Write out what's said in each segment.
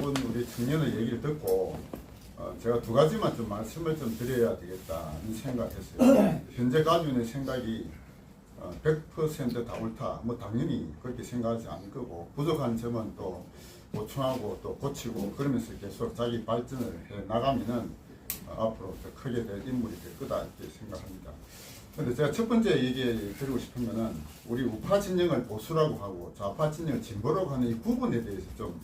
분 우리 청년의 얘기를 듣고 제가 두 가지만 좀 말씀을 좀 드려야 되겠다는 생각했어요. 현재 가지고 있는 생각이 100% 다 옳다. 뭐 당연히 그렇게 생각하지 않을 거고 부족한 점은 또 보충하고 또 고치고 그러면서 계속 자기 발전을 해 나가면은 앞으로 더 크게 될 인물이 될 거다 이렇게 생각합니다. 근데 제가 첫 번째 얘기 드리고 싶은 거는 우리 우파 진영을 보수라고 하고 좌파 진영을 진보라고 하는 이 구분에 대해서 좀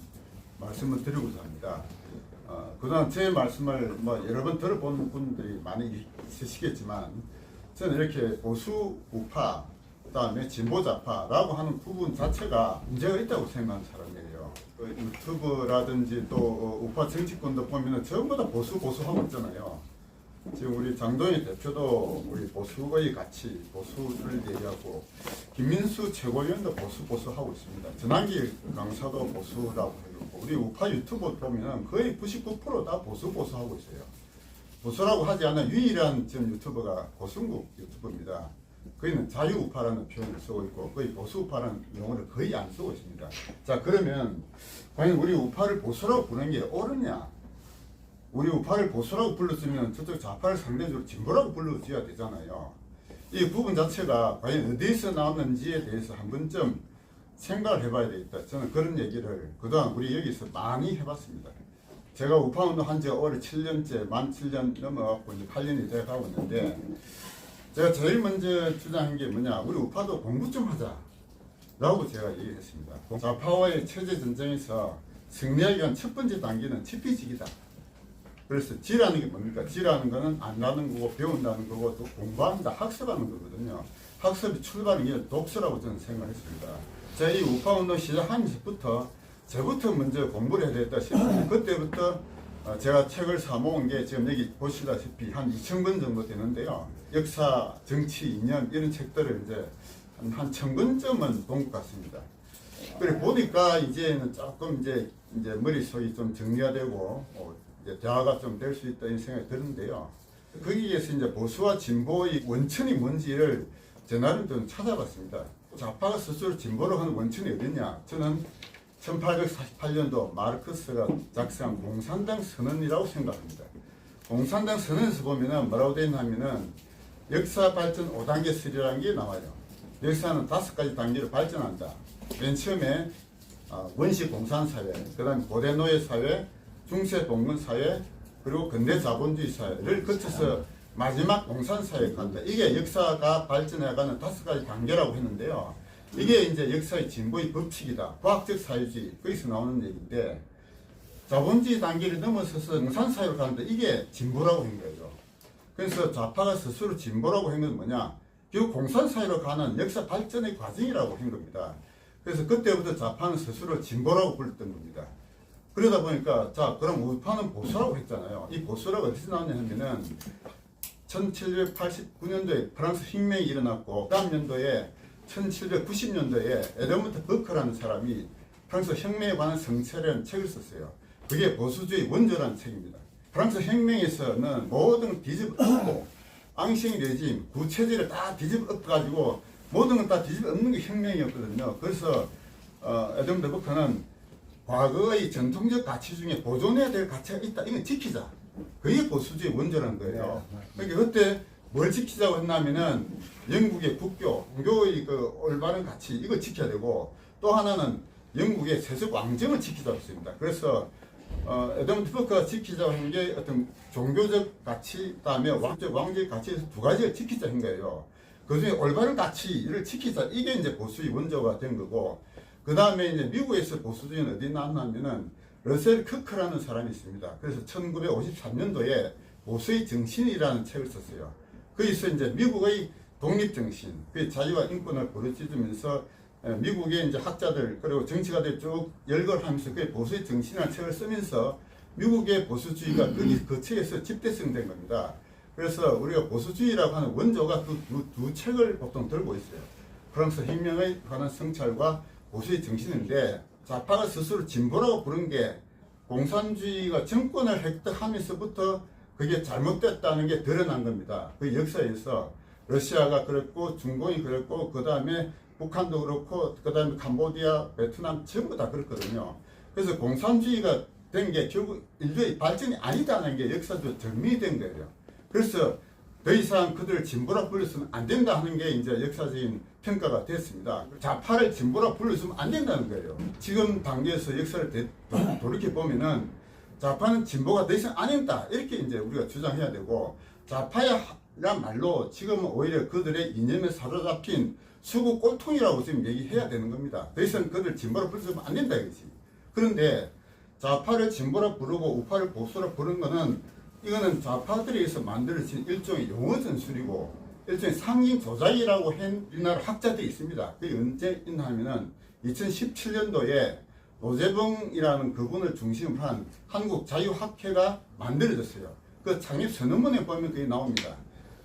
말씀을 드리고자 합니다. 그동안 제 말씀을 뭐 여러 번 들어본 분들이 많이 있으시겠지만 저는 이렇게 보수 우파 그다음에 진보 좌파라고 하는 구분 자체가 문제가 있다고 생각하는 사람이에요. 유튜브라든지 또 우파 정치권도 보면은 전부 다 보수하고 있잖아요. 지금 우리 장동희 대표도 우리 보수의 가치, 보수를 얘기하고 김민수 최고위원도 보수하고 있습니다. 전환기 강사도 보수라고 해놓고 우리 우파 유튜브 보면 거의 99% 다 보수하고 있어요. 보수라고 하지 않은 유일한 지금 유튜버가 고승국 유튜버입니다. 거기는 자유우파라는 표현을 쓰고 있고 거의 보수우파라는 용어를 거의 안 쓰고 있습니다. 자, 그러면 과연 우리 우파를 보수라고 부르는 게 옳으냐? 우리 우파를 보수라고 불렀으면 저쪽 좌파를 상대적으로 진보라고 불러줘야 되잖아요. 이 부분 자체가 과연 어디에서 나왔는지에 대해서 한 번쯤 생각을 해봐야 되겠다. 저는 그런 얘기를 그동안 우리 여기서 많이 해봤습니다. 제가 우파운동 한 지가 올해 7년째, 만 7년 넘어갖고 이제 8년이 돼가고 있는데 제가 제일 먼저 주장한 게 뭐냐, 우리 우파도 공부 좀 하자 라고 제가 얘기를 했습니다. 좌파와의 체제 전쟁에서 승리하기 위한 첫 번째 단계는 지피지기다. 그래서 지라는 게 뭡니까? 지라는 거는 안다는 거고 배운다는 거고 또 공부한다, 학습하는 거거든요. 학습이 출발은 게 독서라고 저는 생각했습니다. 제가 이 우파운동 시작하면서부터 저부터 먼저 공부를 해야 되겠다 싶어요. 그때부터 제가 책을 사모은 게 지금 여기 보시다시피 한 2,000권 정도 되는데요. 역사, 정치, 이념 이런 책들을 이제 한 1,000권쯤은 본 것 같습니다. 그래 보니까 이제는 조금 이제 머릿속이 좀 정리가 되고 이제 대화가 좀 될 수 있다 이 생각이 드는데요. 거기에서 이제 보수와 진보의 원천이 뭔지를 제 나름 좀 찾아봤습니다. 좌파가 스스로 진보로 하는 원천이 어디냐? 저는 1848년도 마르크스가 작성한 공산당 선언이라고 생각합니다. 공산당 선언에서 보면은 뭐라고 되어 있냐면은 역사 발전 5단계 설이라는 게 나와요. 역사는 5가지 단계로 발전한다. 맨 처음에 원시 공산사회, 그 다음에 고대 노예사회, 중세 봉건사회, 그리고 근대 자본주의 사회를 거쳐서 마지막 공산사회에 간다. 이게 역사가 발전해가는 5가지 단계라고 했는데요. 이게 이제 역사의 진보의 법칙이다. 과학적 사회주의, 거기서 나오는 얘기인데, 자본주의 단계를 넘어서서 공산사회로 가는데 이게 진보라고 한 거죠. 그래서 좌파가 스스로 진보라고 한 건 뭐냐? 결국 공산사회로 가는 역사 발전의 과정이라고 한 겁니다. 그래서 그때부터 좌파는 스스로 진보라고 불렀던 겁니다. 그러다 보니까, 자, 그럼 우파는 보수라고 했잖아요. 이 보수라고 어디서 나왔냐 하면은, 1789년도에 프랑스 혁명이 일어났고, 그 다음 년도에 1790년도에 에드먼드 버크라는 사람이 프랑스 혁명에 관한 성찰이라는 책을 썼어요. 그게 보수주의 원조라는 책입니다. 프랑스 혁명에서는 모든 뒤집어 엎고 앙싱 레짐, 구체제를 다 뒤집어 엎어가지고 모든 건 다 뒤집어 엎는 게 혁명이었거든요. 그래서 에드먼드 버크는 과거의 전통적 가치 중에 보존해야 될 가치가 있다. 이건 지키자. 그게 보수주의 원조라는 거예요. 그러니까 그때 뭘 지키자고 했냐면은 영국의 국교, 종교의 그 올바른 가치 이거 지켜야 되고 또 하나는 영국의 세속 왕정을 지키자고 했습니다. 그래서 에드먼드 버크가 지키자고 한 게 어떤 종교적 가치, 그다음에 왕적 가치에서 두 가지를 지키자 한 거예요. 그 중에 올바른 가치를 지키자 이게 이제 보수의 원조가 된 거고 그 다음에 이제 미국에서 보수주의는 어디 나왔냐면은 러셀 크크라는 사람이 있습니다. 그래서 1953년도에 보수의 정신이라는 책을 썼어요. 거기서 이제 미국의 독립정신, 그 자유와 인권을 부르짖으면서 미국의 이제 학자들 그리고 정치가들 쭉 열거하면서 그 보수의 정신이라는 책을 쓰면서 미국의 보수주의가 그 책에서 집대성된 겁니다. 그래서 우리가 보수주의라고 하는 원조가 두 책을 보통 들고 있어요. 프랑스 혁명에 관한 성찰과 보수의 정신인데 좌파가 스스로 진보라고 부른 게 공산주의가 정권을 획득하면서부터 그게 잘못됐다는 게 드러난 겁니다. 그 역사에서 러시아가 그랬고 중공이 그랬고 그 다음에 북한도 그렇고 그 다음에 캄보디아, 베트남 전부 다 그렇거든요. 그래서 공산주의가 된 게 결국 인류의 발전이 아니다는 게 역사적으로 증명이 된 거예요. 그래서 더 이상 그들을 진보라 불러서는 안 된다 하는 게 이제 역사적인 평가가 됐습니다. 좌파를 진보라 불러서는 안 된다는 거예요. 지금 단계에서 역사를 돌이켜 보면은 좌파는 진보가 더 이상 안 된다 이렇게 이제 우리가 주장해야 되고, 좌파야란 말로 지금은 오히려 그들의 이념에 사로잡힌 수구 꼴통이라고 지금 얘기해야 되는 겁니다. 더 이상 그들 진보라 불러서는 안 된다 이거지. 그런데 좌파를 진보라 부르고 우파를 보수라 부르는 거는, 이거는 좌파들에 의해서 만들어진 일종의 용어 전술이고 일종의 상징 조작이라고 한 우리나라 학자들이 있습니다. 그게 언제 있나 하면은 2017년도에 노재봉이라는 그분을 중심으로 한 한국자유학회가 만들어졌어요. 그 창립 선언문에 보면 그게 나옵니다.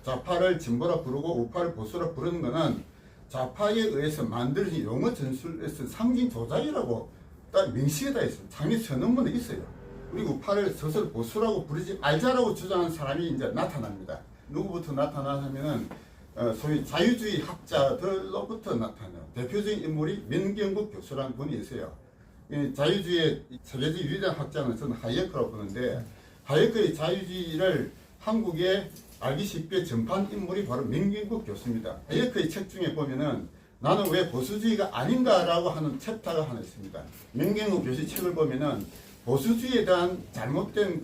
좌파를 진보라 부르고 우파를 보수라 부르는 거는 좌파에 의해서 만들어진 용어 전술에서 상징 조작이라고 딱 명시가 다 있어요. 창립 선언문에 있어요. 그리고 우파를 스스로 보수라고 부르지 말자라고 주장하는 사람이 이제 나타납니다. 누구부터 나타나냐면은 소위 자유주의 학자들로부터 나타나요. 대표적인 인물이 민경국 교수라는 분이 있어요. 자유주의의 세계적 유일한 학자는 저는 하이에크라고 보는데, 하이에크의 자유주의를 한국에 알기 쉽게 전파한 인물이 바로 민경국 교수입니다. 하이에크의 책 중에 보면은 나는 왜 보수주의가 아닌가라고 하는 챕터가 하나 있습니다. 민경국 교수 책을 보면은 보수주의에 대한 잘못된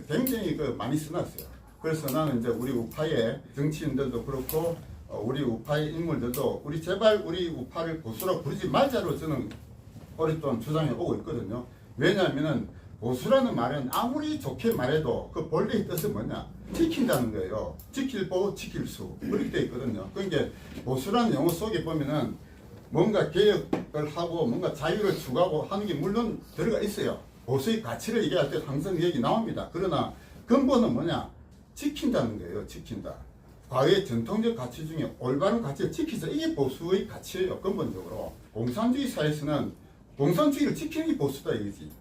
굉장히 많이 써놨어요. 그래서 나는 이제 우리 우파의 정치인들도 그렇고 우리 우파의 인물들도 제발 우리 우파를 보수라고 부르지 말자로 저는 오랫동안 주장해 오고 있거든요. 왜냐하면은 보수라는 말은 아무리 좋게 말해도 그 본래의 뜻은 뭐냐? 지킨다는 거예요. 지킬 보, 지킬 수. 그렇게 돼 있거든요. 그러니까 보수라는 용어 속에 보면은 뭔가 개혁을 하고 뭔가 자유를 추구하고 하는 게 물론 들어가 있어요. 보수의 가치를 얘기할 때 항상 얘기 나옵니다. 그러나 근본은 뭐냐? 지킨다는 거예요. 지킨다. 과거의 전통적 가치 중에 올바른 가치를 지키자. 이게 보수의 가치예요. 근본적으로. 공산주의 사회에서는 공산주의를 지키는 게 보수다 이거지.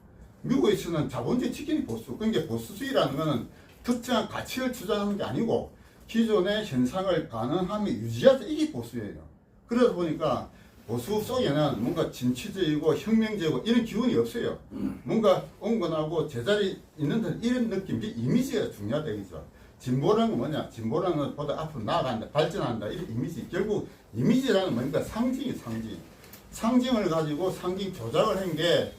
미국에서는 자본주의 지키는 게 보수. 그러니까 보수주의라는 것은 특정한 가치를 주장하는 게 아니고 기존의 현상을 가능하면 유지하자. 이게 보수예요. 그러다 보니까 보수 속에는 뭔가 진취적이고 혁명적이고 이런 기운이 없어요. 뭔가 온건하고 제자리 있는 듯 이런 느낌, 이미지가 중요하다 이거죠. 진보라는 건 뭐냐? 진보라는 건 보다 앞으로 나아간다, 발전한다 이런 이미지. 결국 이미지라는 뭔가 상징이 상징. 상징을 가지고 상징 조작을 한 게,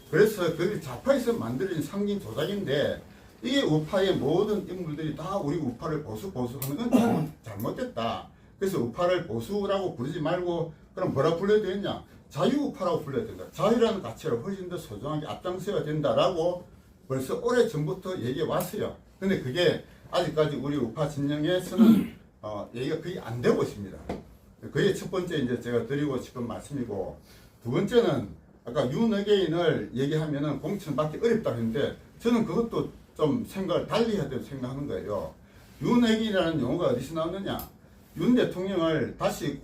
그래서 그 좌파에서 만들어진 상징 조작인데, 이게 우파의 모든 인물들이 다 우리 우파를 보수하는 건 잘못됐다. 그래서 우파를 보수라고 부르지 말고 그럼 뭐라 불러야 되겠냐? 자유우파라고 불러야 된다. 자유라는 가치를 훨씬 더 소중하게 앞장서야 된다라고 벌써 오래전부터 얘기해 왔어요. 근데 그게 아직까지 우리 우파 진영에서는 얘기가 거의 안 되고 있습니다. 그게 첫 번째 이제 제가 드리고 싶은 말씀이고, 두 번째는 아까 윤어게인을 얘기하면은 공천받기 어렵다 했는데 저는 그것도 좀 생각을 달리 해야 된다고 생각하는 거예요. 윤어게인이라는 용어가 어디서 나왔느냐? 윤 대통령을 다시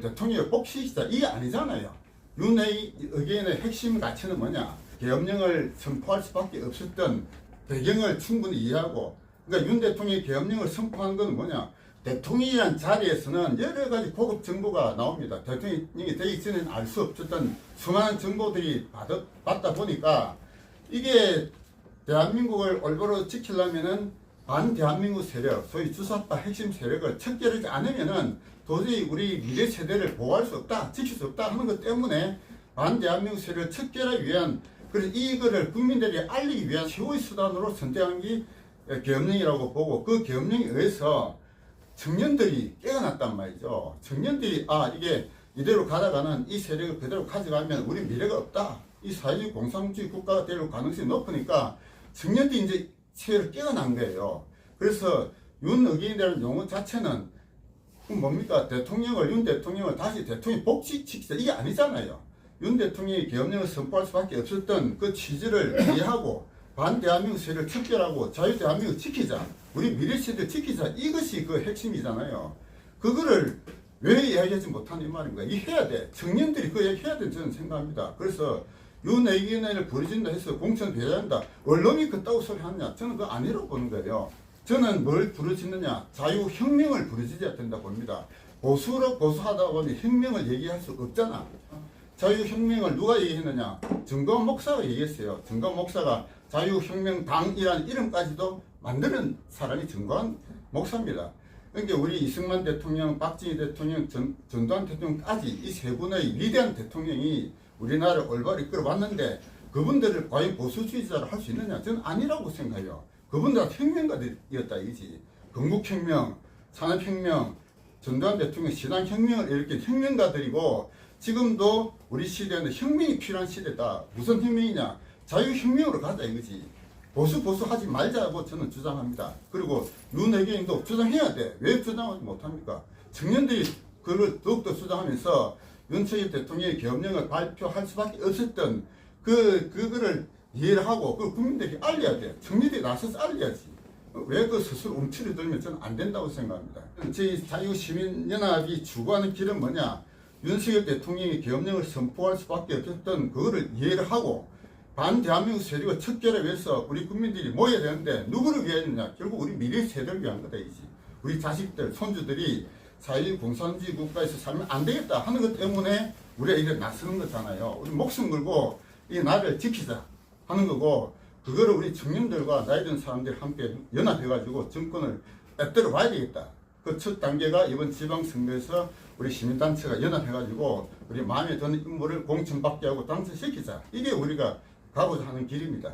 대통령을 복시시키자 이게 아니잖아요. 윤어게인의 핵심 가치는 뭐냐? 계엄령을 선포할 수밖에 없었던 배경을 충분히 이해하고, 그러니까 윤 대통령이 계엄령을 선포한 건 뭐냐? 대통령이란 자리에서는 여러 가지 고급 정보가 나옵니다. 대통령이 되기 전에는 알 수 없었던 수많은 정보들이 받다 보니까 이게 대한민국을 올바로 지키려면은 반대한민국 세력, 소위 주사파 핵심 세력을 척결하지 않으면은 도저히 우리 미래 세대를 보호할 수 없다, 지킬 수 없다 하는 것 때문에 반대한민국 세력을 척결하기 위한, 그래서 이거를 국민들에게 알리기 위한 최후의 수단으로 선택한 게 계엄령이라고 보고, 그 계엄령에 의해서 청년들이 깨어났단 말이죠. 청년들이 이게 이대로 가다가는 이 세력을 그대로 가져가면 우리 미래가 없다. 이 사회주의 공산주의 국가가 될 가능성이 높으니까 청년들이 이제 세력을 깨어난 거예요. 그래서 윤어게인이라는 용어 자체는 뭡니까? 윤 대통령을 다시 대통령 복직시키자 이게 아니잖아요. 윤 대통령이 계엄령을 선포할 수밖에 없었던 그 취지를 이해하고 반대한민국 세력을 척결하고 자유대한민국을 지키자, 우리 미래세대를 지키자, 이것이 그 핵심이잖아요. 그거를 왜 이야기하지 못하는 이 말인가? 이해해야 돼. 청년들이 그 얘기 해야 된다고 저는 생각합니다. 그래서 윤어게인을 부르진다 해서 공천 배제한다, 언론이 그따구 소리 하느냐? 저는 그거 아니라고 보는 거예요. 저는 뭘 부르짖느냐? 자유혁명을 부르짖어야 된다고 봅니다. 보수하다 보니 혁명을 얘기할 수 없잖아. 자유혁명을 누가 얘기했느냐? 정거원 목사가 얘기했어요. 정거원 목사가 자유혁명당이라는 이름까지도 만드는 사람이 정거원 목사입니다. 그러니까 우리 이승만 대통령, 박정희 대통령, 전두환 대통령까지 이 세 분의 위대한 대통령이 우리나라를 올바로 이끌어왔는데 그분들을 과연 보수주의자로 할 수 있느냐? 저는 아니라고 생각해요. 그분들은 혁명가들이었다 이지. 건국혁명, 산업혁명, 전두환 대통령 신앙혁명을 이렇게 혁명가들이고 지금도 우리 시대에는 혁명이 필요한 시대다. 무슨 혁명이냐? 자유혁명으로 가자 이거지. 보수 하지 말자고 저는 주장합니다. 그리고 윤핵인도 주장해야 돼. 왜 주장하지 못합니까? 청년들이 그걸 더욱더 주장하면서 윤석열 대통령의 계엄령을 발표할 수밖에 없었던 그거를 이해를 하고 그걸 국민들에게 알려야 돼. 청년들이 나서서 알려야지. 왜 그 스스로 움츠려 들면 저는 안 된다고 생각합니다. 저희 자유시민연합이 추구하는 길은 뭐냐? 윤석열 대통령이 계엄령을 선포할 수밖에 없었던 그거를 이해를 하고 반대한민국 세력을 척결하기 위해서 우리 국민들이 모여야 되는데 누구를 위하느냐? 결국 우리 미래 세대를 위한 거다 이지. 우리 자식들, 손주들이 자유공산주의 국가에서 살면 안 되겠다 하는 것 때문에 우리가 이렇게 나서는 거잖아요. 우리 목숨 걸고 이 나라를 지키자 하는 거고 그거를 우리 청년들과 나이 든 사람들이 함께 연합해가지고 정권을 애들어 봐야 되겠다. 그 첫 단계가 이번 지방선거에서 우리 시민단체가 연합해가지고 우리 마음에 드는 인물을 공천받게 하고 당선시키자. 이게 우리가 가고자 하는 길입니다.